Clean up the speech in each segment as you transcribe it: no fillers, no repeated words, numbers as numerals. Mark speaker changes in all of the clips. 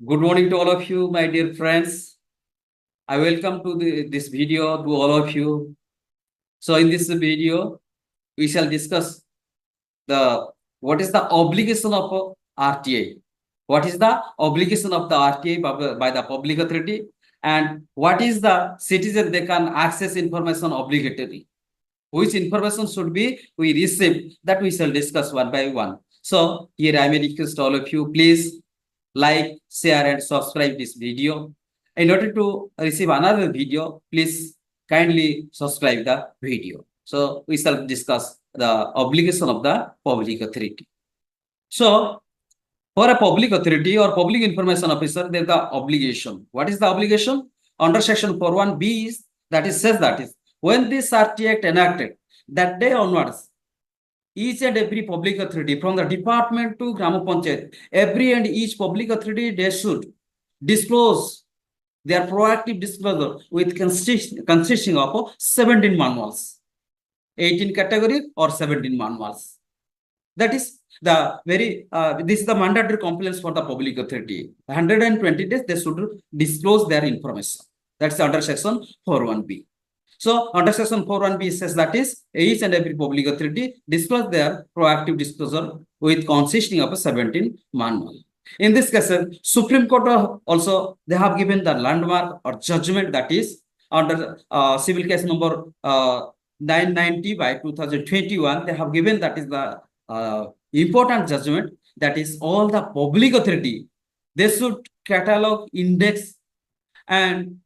Speaker 1: Good morning to all of you, my dear friends. I welcome to this video to all of you. So in this video, we shall discuss the what is the obligation of RTI. What is the obligation of the RTI by the public authority, and what is the citizen they can access information obligatory. Which information should be we receive, that we shall discuss one by one. So here I may request all of you, please like, share, and subscribe this video. In order to receive another video, please kindly subscribe the video. So we shall discuss the obligation of the public authority. So for a public authority or public information officer, there is the obligation. What is the obligation? Under section 41B says that is when this RT Act enacted, that day onwards, each and every public authority from the department to Grama Panchayat, every and each public authority, they should disclose their proactive disclosure with consisting of 17 manuals, 18 category or 17 manuals. That is the this is the mandatory compliance for the public authority. 120 days they should disclose their information. That's under section 41B. So under section 41B says that is each and every public authority disclose their proactive disclosure with consisting of a 17 manual. In this case, Supreme Court also they have given the landmark or judgment, that is under civil case number 990 by 2021. They have given that is the important judgment, that is all the public authority they should catalog, index, and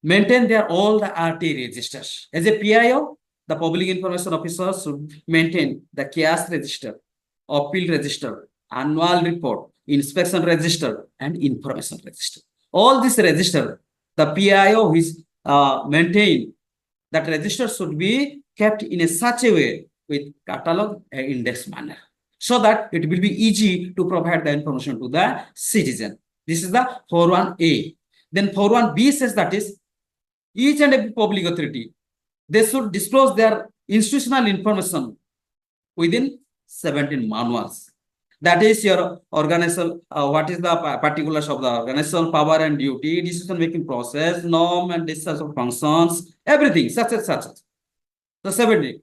Speaker 1: maintain their all the RT registers. As a PIO, the public information officer should maintain the CAS register, appeal register, annual report, inspection register, and information register. All this register, the PIO is maintained, that register should be kept in a such a way with catalog and index manner, so that it will be easy to provide the information to the citizen. This is the 41A. Then 41B says that is each and every public authority, they should disclose their institutional information within 17 manuals. That is your organizational, what is the particulars of the organizational power and duty, decision-making process, norm and discharge of functions, everything, such as such. The 17.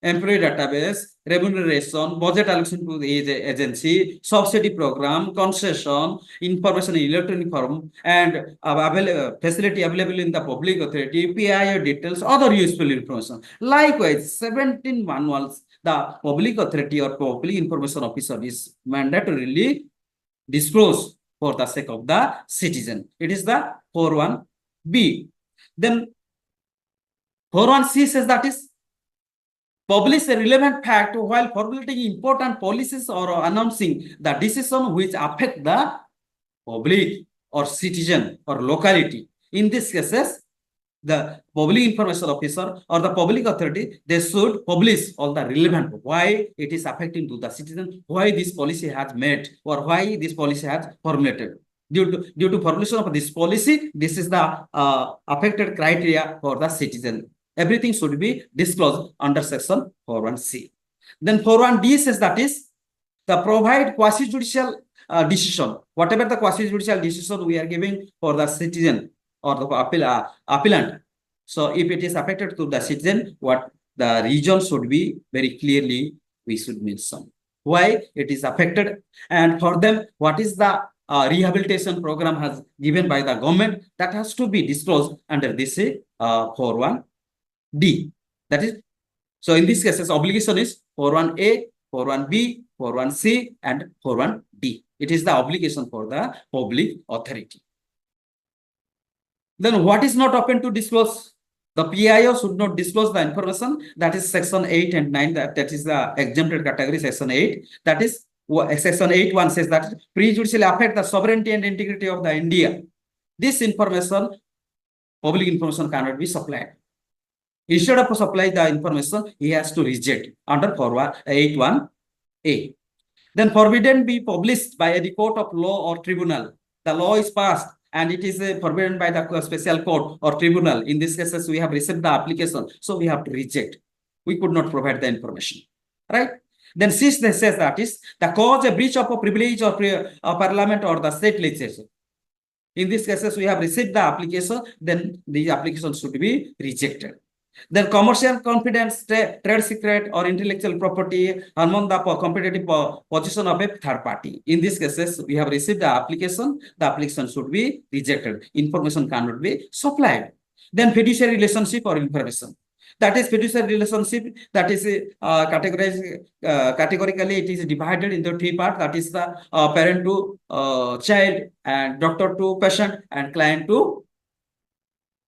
Speaker 1: Employee database, remuneration, budget allocation to the agency, subsidy program, concession, information in electronic form, and facility available in the public authority, PIO details, other useful information. Likewise, 17 manuals, the public authority or public information officer is mandatorily disclosed for the sake of the citizen. It is the 41B. Then 41C says that is publish a relevant fact while formulating important policies or announcing the decision which affect the public or citizen or locality. In these cases, the public information officer or the public authority, they should publish all the relevant, why it is affecting to the citizen, why this policy has made, or why this policy has formulated. Due to formulation of this policy, this is the affected criteria for the citizen. Everything should be disclosed under section 41C. Then 41D says that is the provide quasi-judicial decision. Whatever the quasi-judicial decision we are giving for the citizen or the appellant. So if it is affected to the citizen, what the region should be very clearly we should mention. Why it is affected, and for them what is the rehabilitation program has given by the government, that has to be disclosed under this 41D. That is, so in this cases, obligation is 41A, 41B, 41C, and 41D. It is the obligation for the public authority. Then what is not open to disclose? The PIO should not disclose the information. That is section 8 and 9. That is the exempted category, section 8. That is section 8.1 says that prejudicially affect the sovereignty and integrity of the India. This information, public information, cannot be supplied. Instead of supply the information, he has to reject under 8.1A. Then forbidden be published by a court of law or tribunal. The law is passed and it is forbidden by the special court or tribunal. In this cases, we have received the application, so we have to reject. We could not provide the information, right? Then C says that is the cause a breach of a privilege or parliament or the state legislature. In these cases, we have received the application, then the application should be rejected. Then commercial confidence, trade secret, or intellectual property among the competitive position of a third party. In these cases, we have received the application should be rejected. Information cannot be supplied. Then fiduciary relationship or information. That is fiduciary relationship, that is categorized categorically, it is divided into three parts. That is the parent to child, and doctor to patient, and client to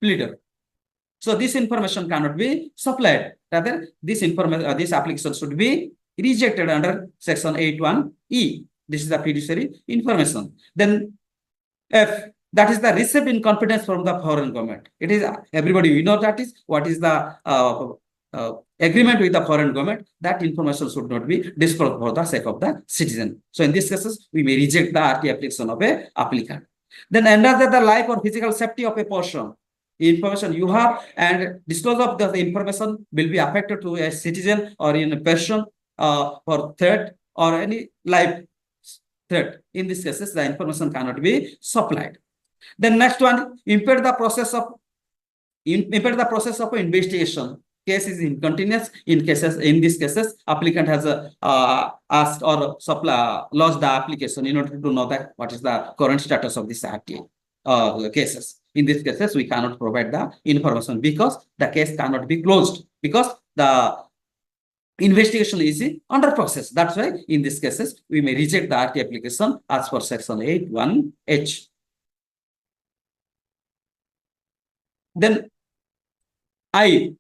Speaker 1: pleader. So this information cannot be supplied. Rather, this information, this application should be rejected under section 8(1)(e). This is the fiduciary information. Then F, that is the received in confidence from the foreign government. It is everybody we know that is what is the agreement with the foreign government. That information should not be disclosed for the sake of the citizen. So in these cases, we may reject the RT application of a applicant. Then another, the life or physical safety of a person. Information you have and disclosure of the information will be affected to a citizen or in a person for threat or any life threat. In these cases, the information cannot be supplied. Then next one, impair the process of investigation. Case is in continuous. In these cases, applicant has asked or lodged the application in order to know that what is the current status of this RTA cases. In these cases, we cannot provide the information because the case cannot be closed, because the investigation is under process. That's why in these cases, we may reject the RT application as per section 8(1)(h). Then I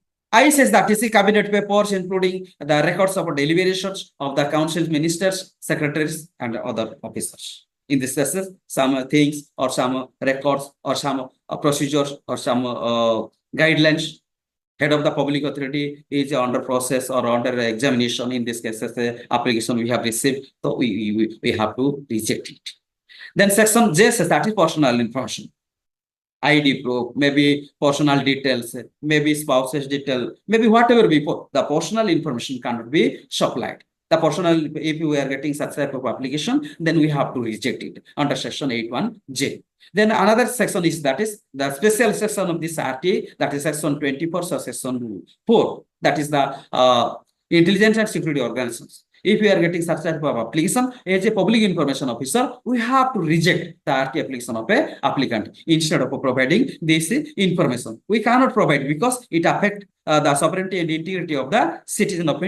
Speaker 1: says that TC cabinet papers, including the records of deliberations of the council ministers, secretaries, and other officers. In this cases, some things or some records or some procedures or some guidelines, head of the public authority is under process or under examination. In this cases, the application we have received, so we have to reject it. Then section J says that is personal information. ID proof, maybe personal details, maybe spouse's detail, maybe whatever before, the personal information cannot be supplied. The personal, if we are getting such type of application, then we have to reject it under section 8(1)(j). Then another section is that is the special section of this RTA, that is section 24 or section 4, that is the intelligence and security organizations. If we are getting such type of application as a public information officer, we have to reject the RT application of a applicant instead of providing this information. We cannot provide because it affects the sovereignty and integrity of the citizen of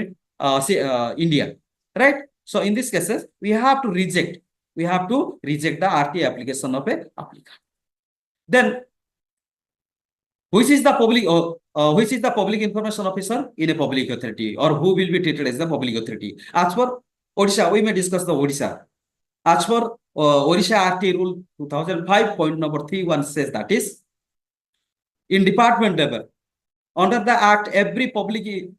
Speaker 1: India, right? So in these cases, we have to reject. We have to reject the RT application of a applicant. Then, which is the public information officer in a public authority, or who will be treated as the public authority? As for Odisha, we may discuss the Odisha. As for Odisha RT rule 2005 point number 3(1) says that is in department level, under the act, every public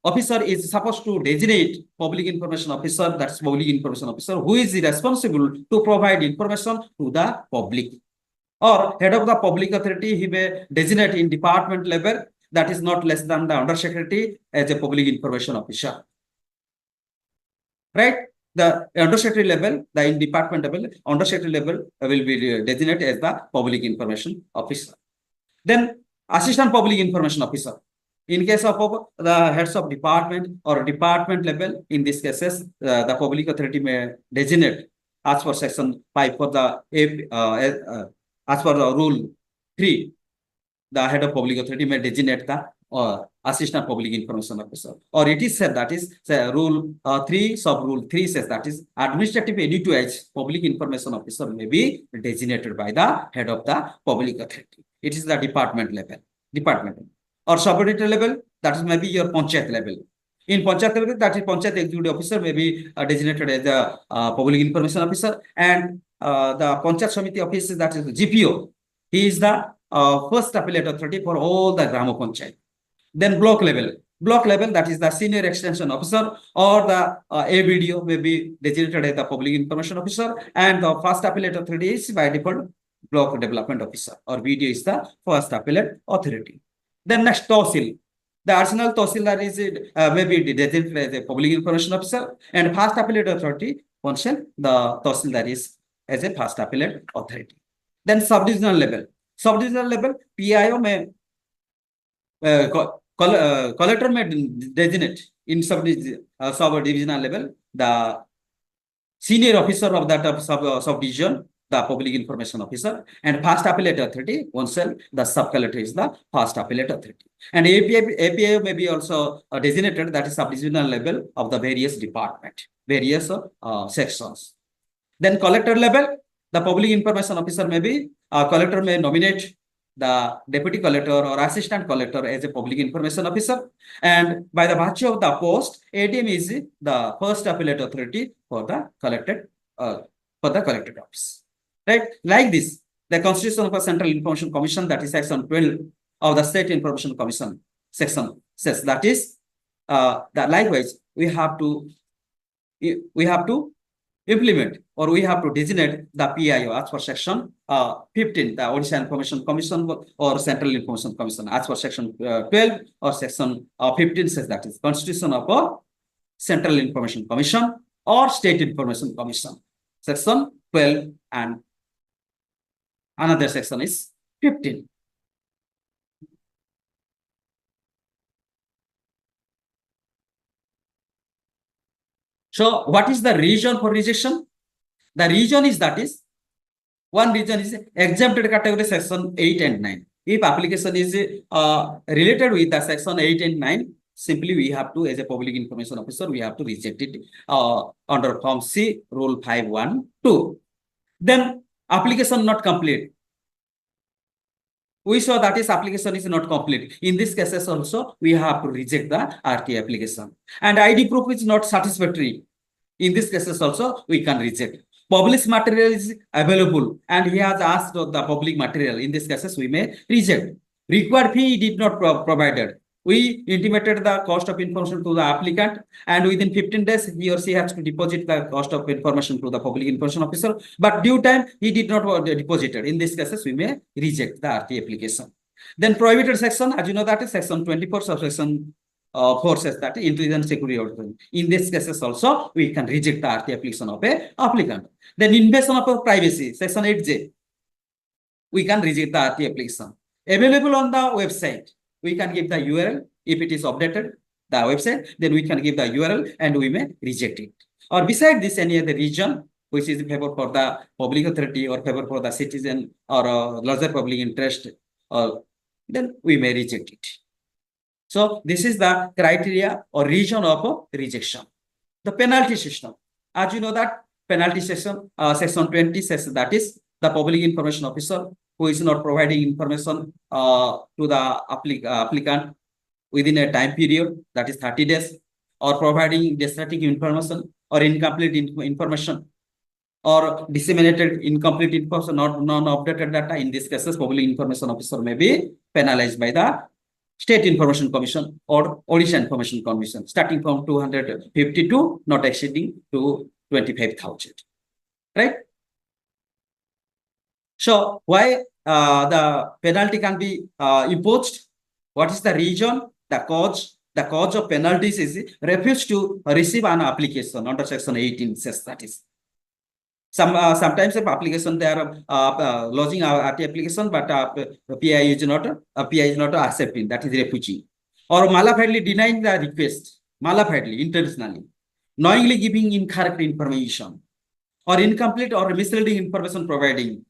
Speaker 1: officer is supposed to designate public information officer, that's public information officer, who is responsible to provide information to the public. Or head of the public authority, he may designate in department level, that is not less than the undersecretary as a public information officer. Right? The undersecretary level, the in department level, undersecretary level will be designated as the public information officer. Then assistant public information officer. In case of the heads of department or department level, in these cases, the public authority may designate as per section 5 for the as per the rule 3, the head of public authority may designate the assistant public information officer. Or it is said that is rule 3, sub rule 3 says that is administrative editor-wise public information officer may be designated by the head of the public authority. It is the department level. Or subordinate level, that is maybe your panchayat level. In panchayat level, that is panchayat executive officer may be designated as the public information officer, and the panchayat samiti office, that is the GPO. He is the first appellate authority for all the Grama Panchayat. Then block level, that is the senior extension officer, or the ABDO may be designated as the public information officer, and the first appellate authority is by default block development officer, or BDO is the first appellate authority. Then next, Tahsil. The additional Tahsildar is maybe designated as a public information officer, and first appellate authority, the Tahsildar is as a first appellate authority. Then sub-divisional level. Sub-divisional level, PIO may collector may designate in sub-divisional level the senior officer of that subdivision, the public information officer, and first appellate authority, oneself, the sub-collector is the first appellate authority. And API may be also designated, that is sub-divisional level of the various department, various sections. Then collector level, the public information officer may be, collector may nominate the deputy collector or assistant collector as a public information officer. And by the virtue of the post, ADM is the first appellate authority for the collected office. Right? Like this, the Constitution of a Central Information Commission, that is Section 12 of the State Information Commission section, says that is that likewise we have to implement, or we have to designate the PIO as per Section 15, the Odisha Information Commission or Central Information Commission, as per Section 12 or Section 15 says that is Constitution of a Central Information Commission or State Information Commission, Section 12, and another section is 15. So what is the reason for rejection? The reason is that is, one reason is exempted category section 8 and 9. If application is related with the section 8 and 9, simply we have to, as a public information officer, we have to reject it under Form C, Rule 5.1.2. Then application not complete. We saw that is application is not complete. In this cases also, we have to reject the RTI application. And ID proof is not satisfactory. In this cases also, we can reject. Published material is available and he has asked the public material. In this cases, we may reject. Required fee did not provided. We intimated the cost of information to the applicant, and within 15 days, he or she has to deposit the cost of information to the public information officer. But due time, he did not deposit it. In these cases, we may reject the RT application. Then prohibited section, as you know, that is section 24, subsection 4 says that intelligence security. In these cases also, we can reject the RT application of a applicant. Then invasion of privacy, section 8J, we can reject the RT application. Available on the website, we can give the URL. If it is updated, the website, then we can give the URL and we may reject it. Or beside this, any other region which is in favor for the public authority or favor for the citizen or larger public interest, then we may reject it. So this is the criteria or reason of rejection. The penalty system. As you know that penalty system, section 20 says that is the public information officer who is not providing information to the applicant within a time period, that is 30 days, or providing static information or incomplete information, or disseminated incomplete information, not non-updated data. In these cases, public information officer may be penalized by the State Information Commission or Odisha Information Commission, starting from 250 to not exceeding to 25,000. Right? So why the penalty can be imposed? What is the reason? The cause of penalties is refuse to receive an application under section 18 says that is. Sometimes if application they are lodging RT application, but PI is not accepting, that is refugee, or malafidely denying the request, malafidely, intentionally, knowingly giving incorrect information, or incomplete or misleading information providing,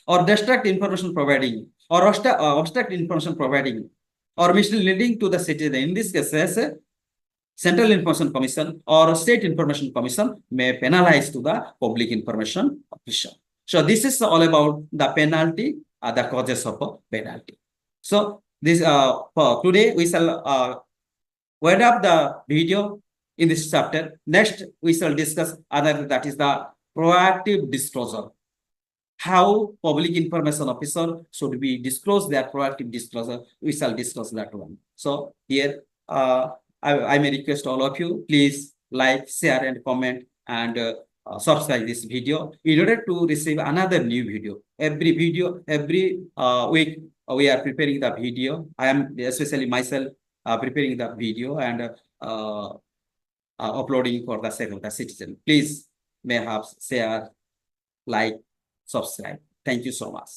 Speaker 1: or distract information providing, or obstruct information providing, or misleading to the citizen. In this case, Central Information Commission or State Information Commission may penalize to the public information officer. So this is all about the penalty, the causes of penalty. So this for today we shall wind up the video in this chapter. Next we shall discuss another, that is the proactive disclosure. How public information officer should be disclose their proactive disclosure. We shall discuss that one. So here I may request all of you, please like, share, and comment, and subscribe this video in order to receive another new video. Every week we are preparing the video. I am especially myself preparing the video and uploading for the sake of the citizen. Please may have share, like, subscribe. Thank you so much.